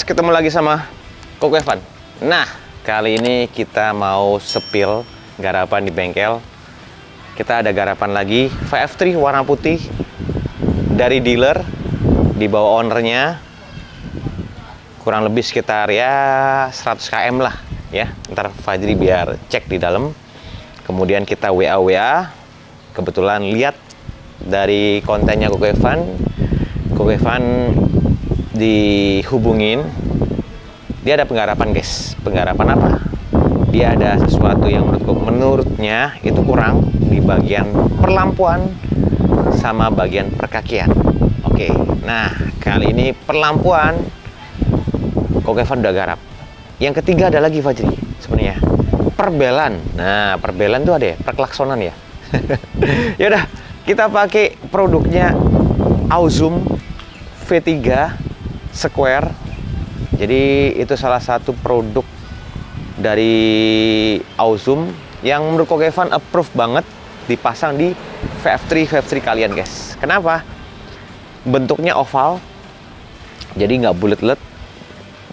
ketemu lagi sama Koko Evan. Nah, kali ini kita mau sepil garapan di bengkel. Kita ada garapan lagi, VF3 warna putih dari dealer, dibawa ownernya. Kurang lebih sekitar ya 100 km lah ya. Ntar Fajri biar cek di dalam. Kemudian kita WA. Kebetulan lihat dari kontennya Koko Evan dihubungin. Dia ada penggarapan guys. Penggarapan apa? Dia ada sesuatu yang menurutnya itu kurang di bagian perlampuan sama bagian perkakian. Oke, nah kali ini perlampuan Koko Evan udah garap. Yang ketiga ada lagi Fajri sebenarnya, perbelan. Nah perbelan tuh ada ya, perklaksonan ya. Yaudah, kita pakai produknya Auzum V3 Square. Jadi itu salah satu produk dari Auzum yang menurut Koko Evan approve banget dipasang di VF3 kalian guys. Kenapa? Bentuknya oval, jadi nggak bulat-bulat.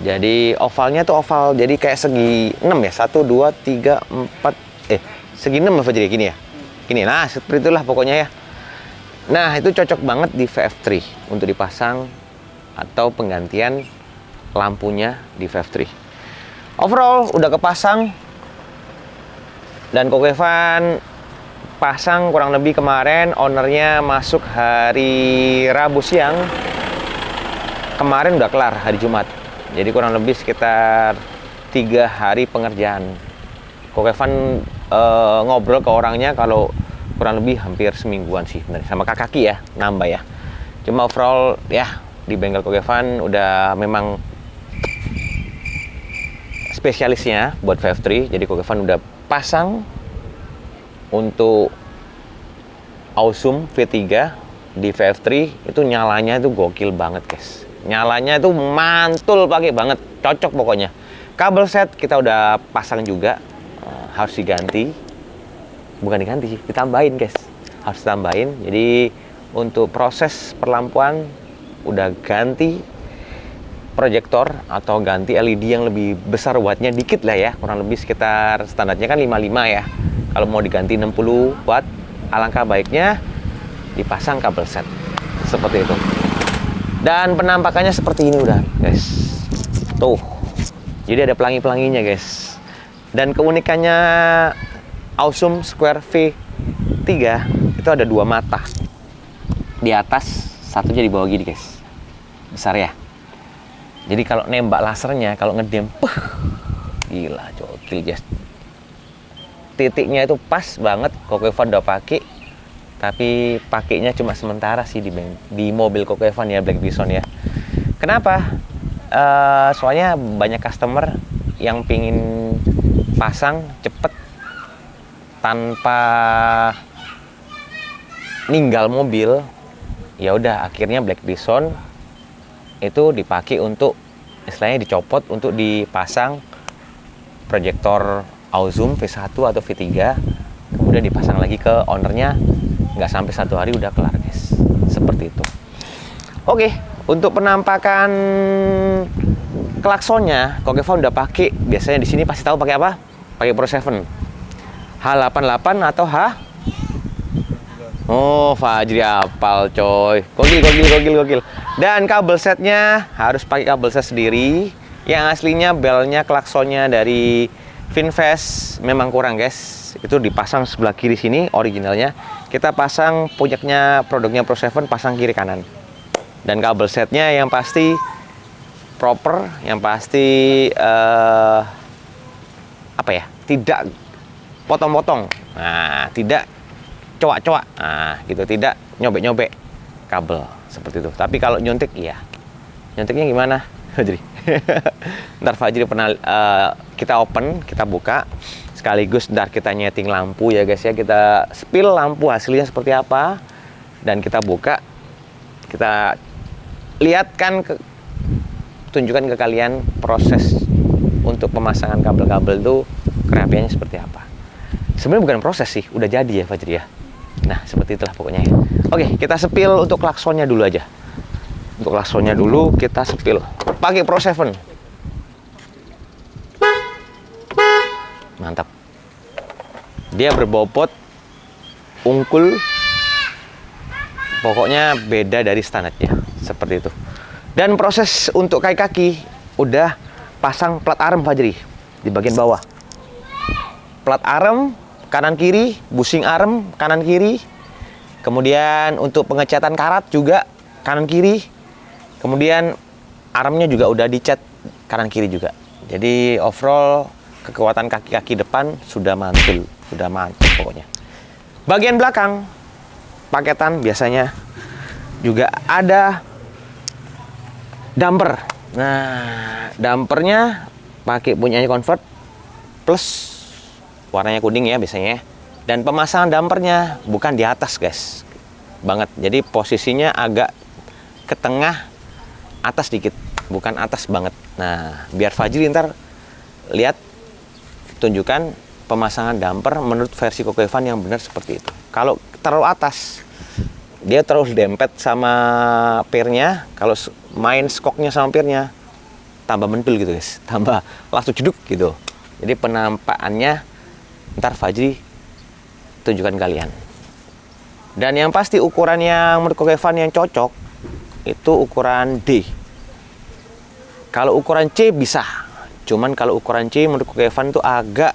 Jadi ovalnya tuh oval, jadi kayak segi 6 ya, 1, 2, 3, 4 segi 6 apa jadi gini ya, gini. Nah seperti itulah pokoknya ya. Nah itu cocok banget di VF3 untuk dipasang atau penggantian lampunya di VF3. Overall udah kepasang dan Koko Evan pasang kurang lebih kemarin. Ownernya masuk hari Rabu siang, kemarin udah kelar hari Jumat. Jadi kurang lebih sekitar 3 hari pengerjaan. Koko Evan ngobrol ke orangnya kalau kurang lebih hampir semingguan sih bener. Sama kaki ya, nambah ya. Cuma overall ya di bengkel Koko Evan udah memang spesialisnya buat VF3. Jadi Koko Evan udah pasang untuk Auzum V3 di VF3. Itu nyalanya itu gokil banget guys. Nyalanya itu mantul pakai banget, cocok pokoknya. Kabel set kita udah pasang juga, harus diganti. Bukan diganti sih, ditambahin guys. Harus ditambahin. Jadi untuk proses perlampuan udah ganti proyektor atau ganti LED yang lebih besar wattnya dikit lah ya. Kurang lebih sekitar standarnya kan 55 ya. Kalau mau diganti 60 watt, alangkah baiknya dipasang kabel set. Seperti itu. Dan penampakannya seperti ini udah guys. Tuh. Jadi ada pelangi-pelanginya guys. Dan keunikannya Auzum Square V3 itu ada 2 mata. Di atas, satunya di bawah gini guys. Besar ya. Jadi kalau nembak lasernya, kalau ngedem, gila gokil guys. Titiknya itu pas banget. Koko Evan udah pakai. Tapi pakainya cuma sementara sih di mobil Koko Evan ya, Black Bison ya. Kenapa? Soalnya banyak customer yang pingin pasang cepet tanpa ninggal mobil. Ya udah, akhirnya Black Bison itu dipakai untuk istilahnya dicopot untuk dipasang proyektor Auzum V1 atau V3, kemudian dipasang lagi ke ownernya. Nggak sampai 1 hari udah kelar guys, seperti itu. Oke, untuk penampakan klaksonnya Koko Evan udah pakai. Biasanya di sini pasti tahu pakai apa? Pakai Pro 7 H88 atau H. Oh, Fajri apal coy. Gokil. Dan kabel setnya harus pakai kabel set sendiri. Yang aslinya belnya klaksonnya dari Finfast memang kurang guys. Itu dipasang sebelah kiri sini originalnya. Kita pasang punyanya produknya Pro 7, pasang kiri kanan. Dan kabel setnya yang pasti proper, yang pasti apa ya? Tidak potong-potong. Nah, tidak coak-coak. Nah, gitu, tidak nyobek-nyobek kabel seperti itu. Tapi kalau nyuntik iya. Nyuntiknya gimana? Jadi ntar Fajri pernah kita open, kita buka sekaligus ntar kita nyeting lampu ya guys ya. Kita spill lampu hasilnya seperti apa dan kita buka, kita lihatkan tunjukkan ke kalian proses untuk pemasangan kabel-kabel itu kerapiannya seperti apa. Sebenarnya bukan proses sih, udah jadi ya Fajri ya. Nah seperti itulah pokoknya ya. Oke, kita spill untuk klaksonnya dulu aja. Untuk klaksonnya dulu kita sepil pakai Pro 7. Mantap. Dia berbobot, ungkul, pokoknya beda dari standarnya, seperti itu. Dan proses untuk kaki-kaki udah pasang plat arem Fajri di bagian bawah. Plat arem kanan kiri, busing arem kanan kiri. Kemudian untuk pengecatan karat juga kanan kiri. Kemudian armnya juga udah dicat kanan kiri juga. Jadi overall kekuatan kaki-kaki depan sudah mantul, sudah mantap pokoknya. Bagian belakang paketan biasanya juga ada damper. Nah, dampernya pakai punyanya Convert plus warnanya kuning ya biasanya. Dan pemasangan dampernya bukan di atas guys, banget. Jadi posisinya agak ke tengah atas dikit, bukan atas banget. Nah, biar Fajri ntar lihat, tunjukkan pemasangan damper menurut versi Koko Evan yang benar seperti itu. Kalau terlalu atas, dia terus dempet sama pirnya. Kalau main skoknya sama pirnya, tambah mentul gitu guys, tambah langsung jeduk gitu. Jadi penampakannya ntar Fajri tunjukkan kalian. Dan yang pasti ukuran yang menurut Koko Evan yang cocok itu ukuran D. Kalau ukuran C bisa, cuman kalau ukuran C menurut Koko Evan itu agak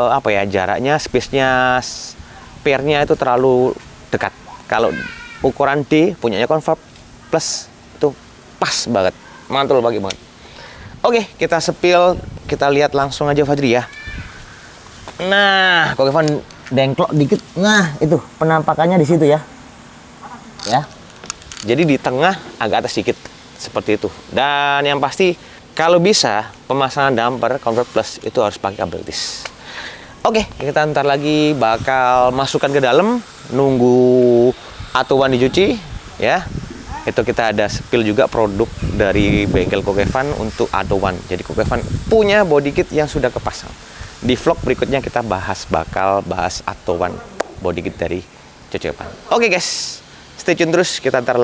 apa ya, jaraknya, space-nya, pair-nya itu terlalu dekat. Kalau ukuran D punyanya Convert Plus itu pas banget, mantul banget. Oke, kita sepil, kita lihat langsung aja Fajri ya. Nah, Koko Evan dengklok dikit. Nah, itu penampakannya di situ ya. Ya. Jadi di tengah agak atas sedikit seperti itu. Dan yang pasti kalau bisa pemasangan damper Convert Plus itu harus pakai kabel tis. Oke, kita ntar lagi bakal masukkan ke dalam, nunggu atuan dicuci ya. Itu kita ada spill juga produk dari bengkel Koko Evan untuk atuan. Jadi Koko Evan punya body kit yang sudah kepasang. Di vlog berikutnya kita bakal bahas atuan body kit dari Coco Evan. Oke guys, stay tune terus, kita ntar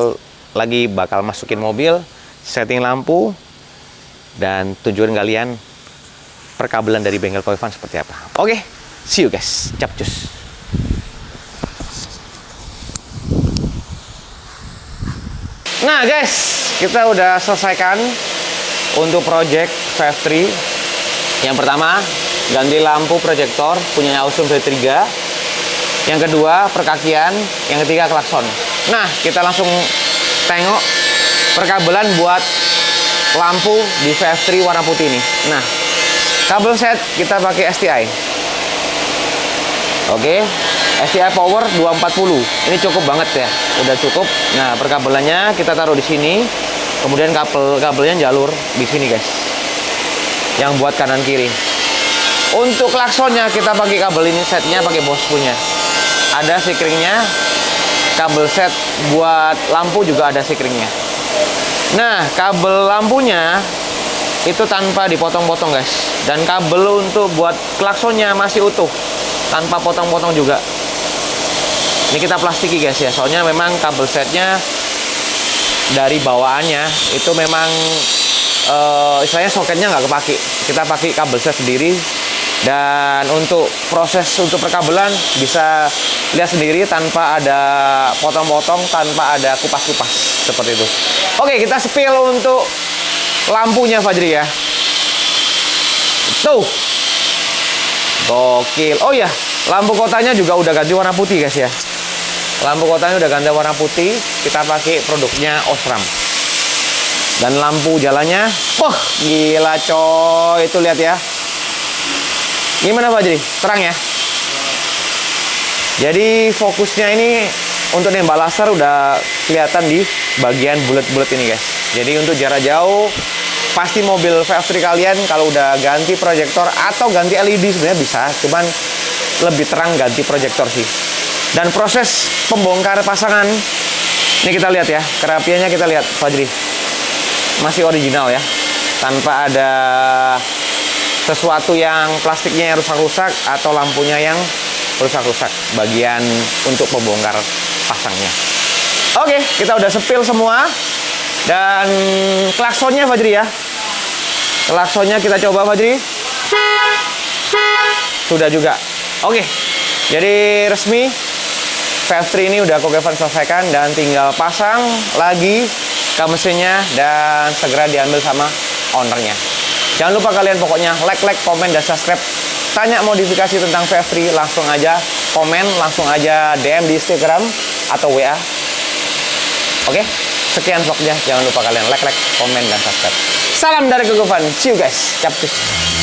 lagi bakal masukin mobil, setting lampu, dan tunjukin kalian perkabelan dari bengkel Koko Evan seperti apa. Oke, see you guys. Capcus. Nah guys, kita udah selesaikan untuk project VF3. Yang pertama, ganti lampu proyektor punyanya Awesome V3. Yang kedua, perkakian. Yang ketiga, klakson. Nah, kita langsung tengok perkabelan buat lampu di VF3 warna putih ini. Nah, kabel set kita pakai STI. Oke, STI Power 240. Ini cukup banget ya, udah cukup. Nah, perkabelannya kita taruh di sini. Kemudian kabelnya jalur di sini guys, yang buat kanan kiri. Untuk klaksonnya kita pakai kabel ini, setnya pakai Bosch punya. Ada sikringnya. Kabel set buat lampu juga ada sikringnya. Nah, kabel lampunya itu tanpa dipotong-potong guys. Dan kabel untuk buat klaksonnya masih utuh, tanpa potong-potong juga. Ini kita plastiki guys ya, soalnya memang kabel setnya dari bawaannya itu memang istilahnya soketnya nggak kepake. Kita pakai kabel set sendiri. Dan untuk proses untuk perkabelan bisa lihat sendiri tanpa ada potong-potong, tanpa ada kupas-kupas seperti itu. Oke, kita spill untuk lampunya Fajri ya. Tuh, gokil. Oh ya, lampu kotanya juga udah ganti warna putih guys ya. Lampu kotanya udah ganti warna putih. Kita pakai produknya Osram. Dan lampu jalannya, wah gila coy. Itu lihat ya. Gimana Fajri? Terang ya? Jadi fokusnya ini untuk nembak laser udah kelihatan di bagian bulat-bulat ini guys. Jadi untuk jarak jauh pasti mobil VF3 kalian kalau udah ganti proyektor atau ganti LED sebenarnya bisa, cuman lebih terang ganti proyektor sih. Dan proses pembongkar pasangan ini kita lihat ya, kerapiannya kita lihat Fajri. Masih original ya. Tanpa ada sesuatu yang plastiknya yang rusak-rusak atau lampunya yang rusak-rusak bagian untuk pembongkar pasangnya. Oke, kita udah sepil semua. Dan klaksonnya Fajri ya. Klaksonnya kita coba Fajri. Sudah juga. Oke. Jadi resmi VF3 ini udah Ko Evan selesaikan dan tinggal pasang lagi ke mesinnya dan segera diambil sama ownernya. Jangan lupa kalian pokoknya like, komen, dan subscribe. Tanya modifikasi tentang VF3 langsung aja komen, langsung aja DM di Instagram atau WA. Oke, sekian vlognya. Jangan lupa kalian like, komen, dan subscribe. Salam dari Ko Evan. See you guys. Capcus.